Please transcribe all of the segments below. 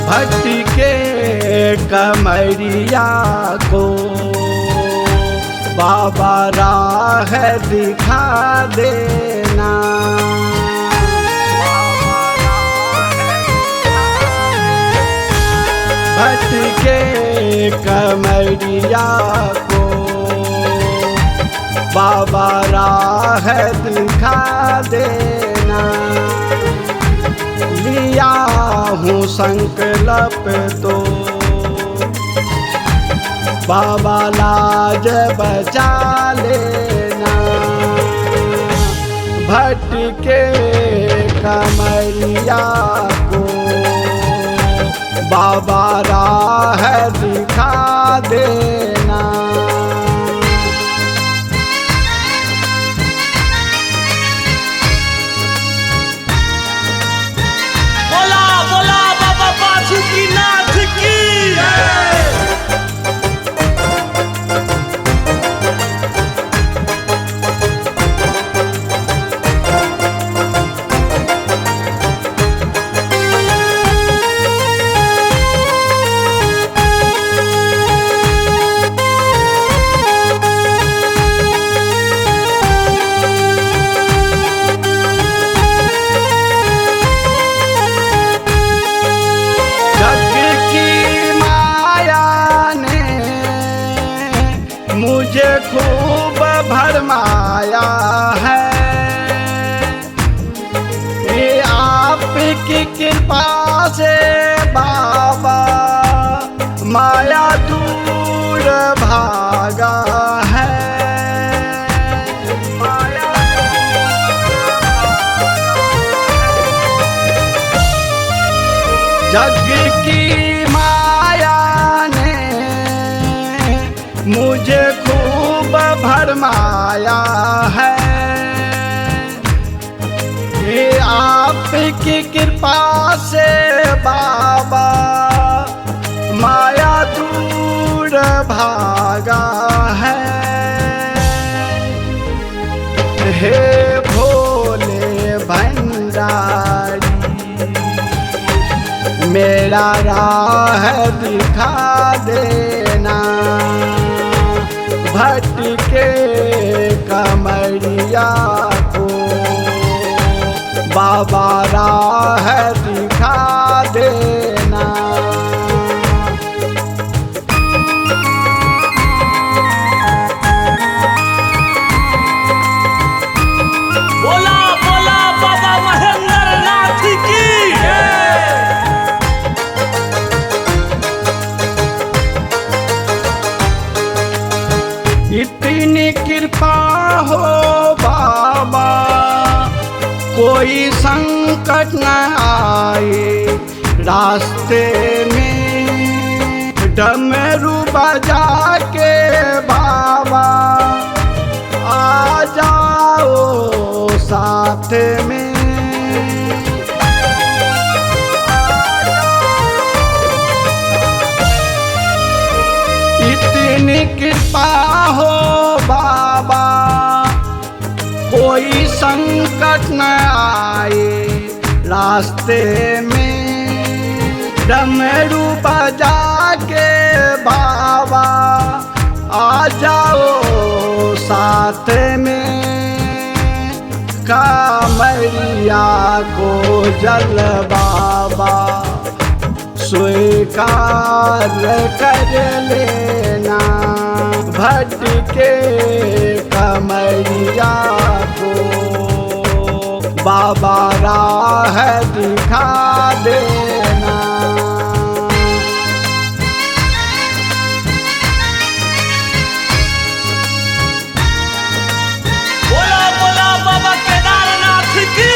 भटके कमरिया को बाबा राह दिखा देना। भटके कमरिया को बाबा राह दिखा देना। लिया हूँ संकल्प तो बाबा लाज बचा लेना। भटके कमरिया को बाबा राह दिखा देना। बोला बोला बाबा बासुकीनाथ की मुझे खूब भरमाया है। ये आपकी कृपा से बाबा माया दूर भागा है। माया जग की माया ने मुझे खूब भरमाया है। ये आपकी कृपा से बाबा माया दूर भागा है। हे भोले भंडारी मेरा राह दिखा देना। भटके कमरिया को बाबा राह दिखा देना। बोला बोला बाबा महेंद्रनाथ की इतनी कृपा हो बाबा कोई संकट न आए रास्ते में। डमरू बजा के बाबा आ जाओ साथ में। इतनी कृपा हो बाबा कोई संकट न आए रास्ते में। डमरू बजा के बाबा आ जाओ साथ में। कामरिया को जल बाबा स्वीकार कर लेना। भटके कमरिया को बाबा राह दिखा देना। बोला बोला बाबा केदारनाथ की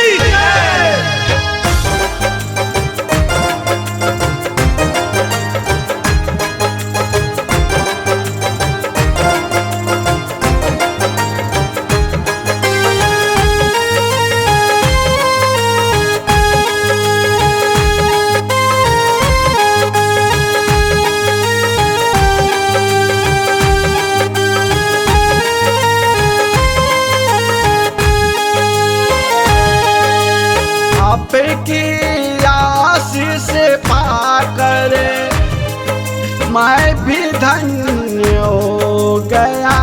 धन्य हो गया।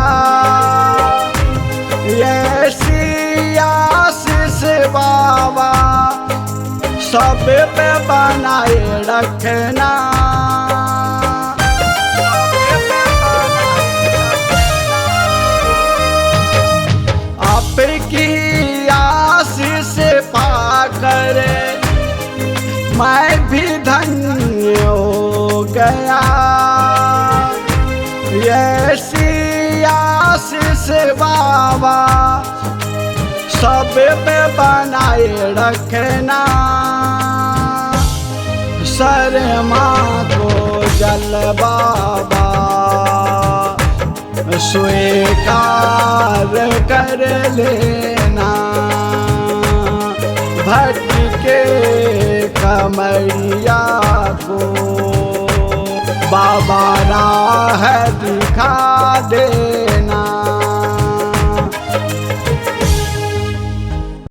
ये आशीष बाबा सब पे बनाए रखना। आपकी आशीष पाकर मैं भी धन्य हो गया। ऐसी आशीष बाबा सब पे बनाए रखना। शर्मा को जल बाबा स्वीकार कर लेना। भटके कमरिया को बाबा राह दिखा दे।